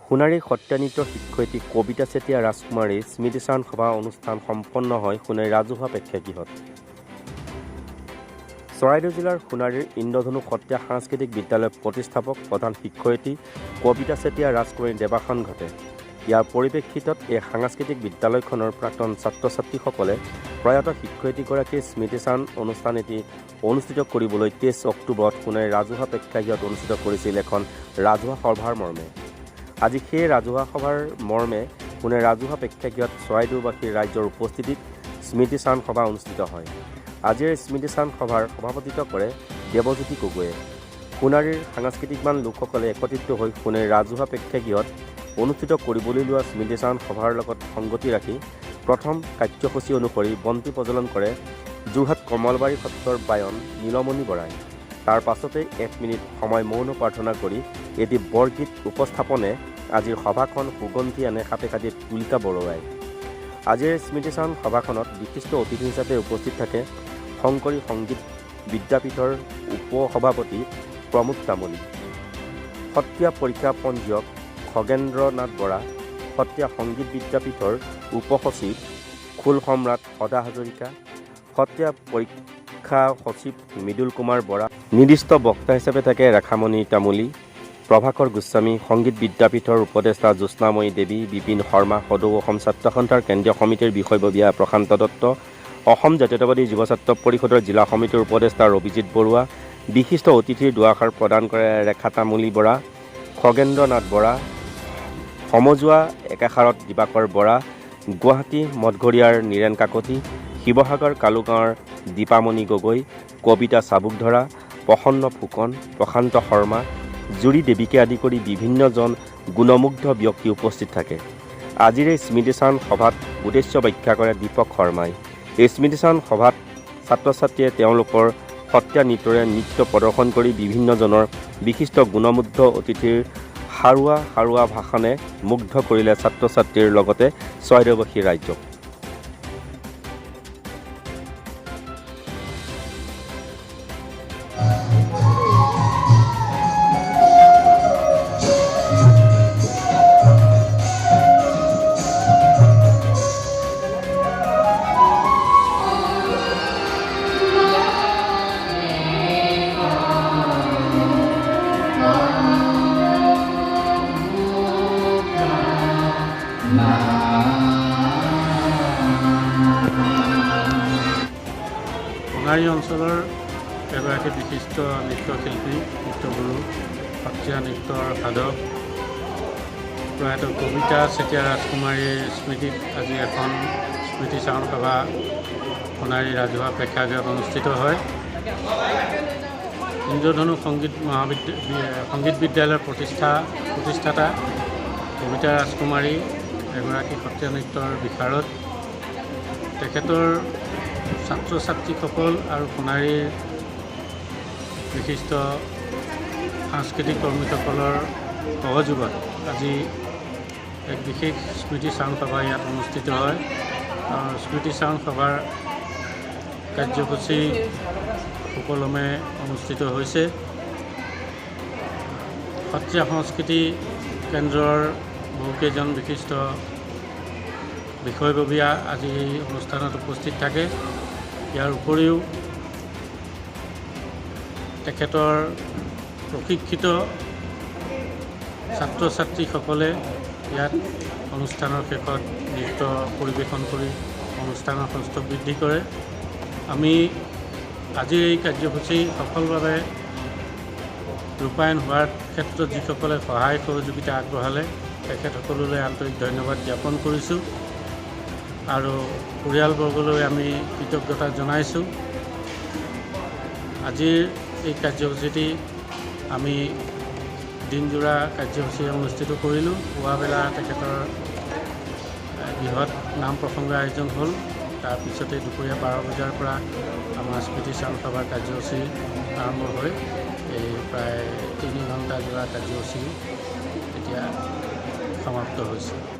সোণাৰীৰ সত্ৰীয়া নৃত্যৰ শিক্ষয়িত্ৰী কবিতা চেতিয়া ৰাজকুমাৰীৰ স্মৃতিচাৰণ সভা অনুষ্ঠান সম্পন্ন হয় সোণাৰী ৰাজহুৱা প্ৰেক্ষাগৃহত। চৰাইদেউ জিলাৰ সোণাৰীৰ ইন্দ্ৰধনু সত্ৰীয়া সাংস্কৃতিক বিদ্যালয়ৰ প্ৰতিষ্ঠাপক প্ৰধান শিক্ষয়িত্ৰী কবিতা চেতিয়া ৰাজকুমাৰীৰ দেৱাসন ঘটে। ইয়াৰ পৰিপ্ৰেক্ষিতত এই সাংস্কৃতিক বিদ্যালয়খনৰ প্ৰাক্তন ছাত্ৰ ছাত্ৰীসকলে প্ৰয়াত শিক্ষয়িত্ৰীগৰাকীৰ স্মৃতিচাৰণ অনুষ্ঠান এটি অনুষ্ঠিত কৰিবলৈ 23 অক্টোবৰত সোণাৰী ৰাজহুৱা প্ৰেক্ষাগৃহত অনুষ্ঠিত কৰিছিল এখন ৰাজহুৱা সভাৰ মৰ্মে। আজি সেই ৰাজহুৱা সভাৰ মৰ্মে সোণাৰী ৰাজহুৱা প্ৰেক্ষাগৃহত চৰাইদেউবাসীৰ ৰাইজৰ উপস্থিতিত স্মৃতিচাৰণ সভা অনুষ্ঠিত হয়। আজিৰ স্মৃতিচাৰণ সভাৰ সভাপতিত্ব কৰে দেৱজ্যোতি গগৈয়ে। সোণাৰীৰ সাংস্কৃতিকবান লোকসকলে একত্ৰিত হৈ সোণাৰী ৰাজহুৱা প্ৰেক্ষাগৃহত অনুষ্ঠিত কৰিবলৈ লোৱা স্মৃতিচাৰণ সভাৰ লগত সংগতি ৰাখি প্ৰথম কাৰ্যসূচী অনুসৰি বন্তি প্ৰজ্বলন কৰে যোৰহাট কমলবাৰী সত্ৰৰ বায়ন নীলমণি বৰাই। তাৰ পাছতে 1 মিনিট সময় মৌন প্ৰাৰ্থনা কৰি এটি বৰগীত উপস্থাপনে আজিৰ সভাখন সুগন্ধি আনে সাপে কাটি তুলিকা বৰুৱাই। আজিৰ স্মৃতিচাৰণ সভাখনত বিশিষ্ট অতিথি হিচাপে উপস্থিত থাকে শংকৰী সংগীত বিদ্যাপীঠৰ উপসভাপতি প্ৰমোদ তামুলী, সত্ৰীয়া পৰীক্ষা পঞ্জীয়ক খগেন্দ্ৰ নাথ বৰা, সত্ৰীয়া সংগীত বিদ্যাপীঠৰ উপসচিব খোল সম্ৰাট সদা হাজৰিকা, সত্ৰীয়া পৰীক্ষা সচিব মৃদুল কুমাৰ বৰা, নিৰ্দিষ্ট বক্তা হিচাপে থাকে ৰেখামণি তামুলী, প্ৰভাকৰ গোস্বামী, সংগীত বিদ্যাপীঠৰ উপদেষ্টা জ্যোৎস্নাময়ী দেৱী, বিপিন শৰ্মা, সদৌ অসম ছাত্ৰ সন্থাৰ কেন্দ্ৰীয় সমিতিৰ বিষয়ববীয়া প্ৰশান্ত দত্ত, অসম জাতীয়তাবাদী যুৱ ছাত্ৰ পৰিষদৰ জিলা সমিতিৰ উপদেষ্টা অভিজিৎ বৰুৱা, বিশিষ্ট অতিথিৰ দুআষাৰ প্ৰদান কৰে ৰেখা তামুলী বৰা, খগেন্দ্ৰ নাথ বৰা, সমজুৱা একাষাৰত দিবাকৰ বৰা, গুৱাহাটী মঠঘৰীয়াৰ নীৰেণ কাকতি, শিৱসাগৰ কালুগাঁৱৰ দীপামণি গগৈ, কবিতা চাবুকধৰা, প্ৰসন্ন ফুকন, প্ৰশান্ত শৰ্মা, জুৰি দেৱীকে আদি কৰি বিভিন্নজন গুণমুগ্ধ ব্যক্তি উপস্থিত থাকে। আজিৰ এই স্মৃতিচাৰণ সভাত উদ্দেশ্য ব্যাখ্যা কৰে দীপক শৰ্মাই। এই স্মৃতিচাৰণ সভাত ছাত্ৰ ছাত্ৰীয়ে তেওঁলোকৰ সত্ৰীয়া নৃত্যৰে নৃত্য প্ৰদৰ্শন কৰি বিভিন্নজনৰ বিশিষ্ট গুণমুগ্ধ অতিথিৰ সাৰুৱা ভাষণে মুগ্ধ কৰিলে ছাত্ৰ ছাত্ৰীৰ লগতে চৰাইদেউবাসী ৰাইজক। সোণাৰী অঞ্চলৰ এগৰাকী বিশিষ্ট নৃত্যশিল্পী, নৃত্যগুৰু, সত্ৰীয়া নৃত্যৰ সাধক প্ৰয়াত কবিতা চেতিয়া ৰাজকুমাৰীৰ স্মৃতিত আজি এখন স্মৃতিচাৰণ সভা সোণাৰী ৰাজহুৱা প্ৰেক্ষাগৃহত অনুষ্ঠিত হয়। ইন্দ্ৰধনু সংগীত বিদ্যালয়ৰ প্ৰতিষ্ঠাতা কবিতা ৰাজকুমাৰী এগৰাকী সত্ৰীয়া নৃত্যৰ বিশাৰদ। তেখেতৰ ছাত্ৰ ছাত্ৰীসকল আৰু সোণাৰীৰ বিশিষ্ট সাংস্কৃতিক কৰ্মীসকলৰ সহযোগত আজি এক বিশেষ স্মৃতিচাৰণ সভা ইয়াত অনুষ্ঠিত হয়। স্মৃতিচাৰণ সভাৰ কাৰ্যসূচী সুকলমে অনুষ্ঠিত হৈছে। সত্ৰীয়া সংস্কৃতি কেন্দ্ৰৰ বহুকেইজন বিশিষ্ট বিষয়ববীয়া আজি এই অনুষ্ঠানত উপস্থিত থাকে। ইয়াৰ উপৰিও তেখেতৰ প্ৰশিক্ষিত ছাত্ৰ ছাত্ৰীসকলে ইয়াত অনুষ্ঠানৰ শেষত নৃত্য পৰিৱেশন কৰি অনুষ্ঠানৰ সৌষ্ঠৱ বৃদ্ধি কৰে। আমি আজিৰ এই কাৰ্যসূচী সফলভাৱে ৰূপায়ণ হোৱাৰ ক্ষেত্ৰত যিসকলে সহায় সহযোগিতা আগবঢ়ালে তেখেতসকললৈ আন্তৰিক ধন্যবাদ জ্ঞাপন কৰিছোঁ আৰু পৰিয়ালবৰ্গলৈ আমি কৃতজ্ঞতা জনাইছোঁ। আজিৰ এই কাৰ্যসূচীটি আমি দিনজোৰা কাৰ্যসূচী অনুষ্ঠিত কৰিলোঁ। পুৱাবেলা তেখেতৰ বৃহৎ নাম প্ৰসংগৰ আয়োজন হ'ল। তাৰপিছতে দুপৰীয়া 12 বজাৰ পৰা আমাৰ স্মৃতিচাৰণ সভাৰ কাৰ্যসূচী আৰম্ভ হৈ এই প্ৰায় 3 ঘণ্টা যোৰা কাৰ্যসূচী এতিয়া সমাপ্ত হৈছে।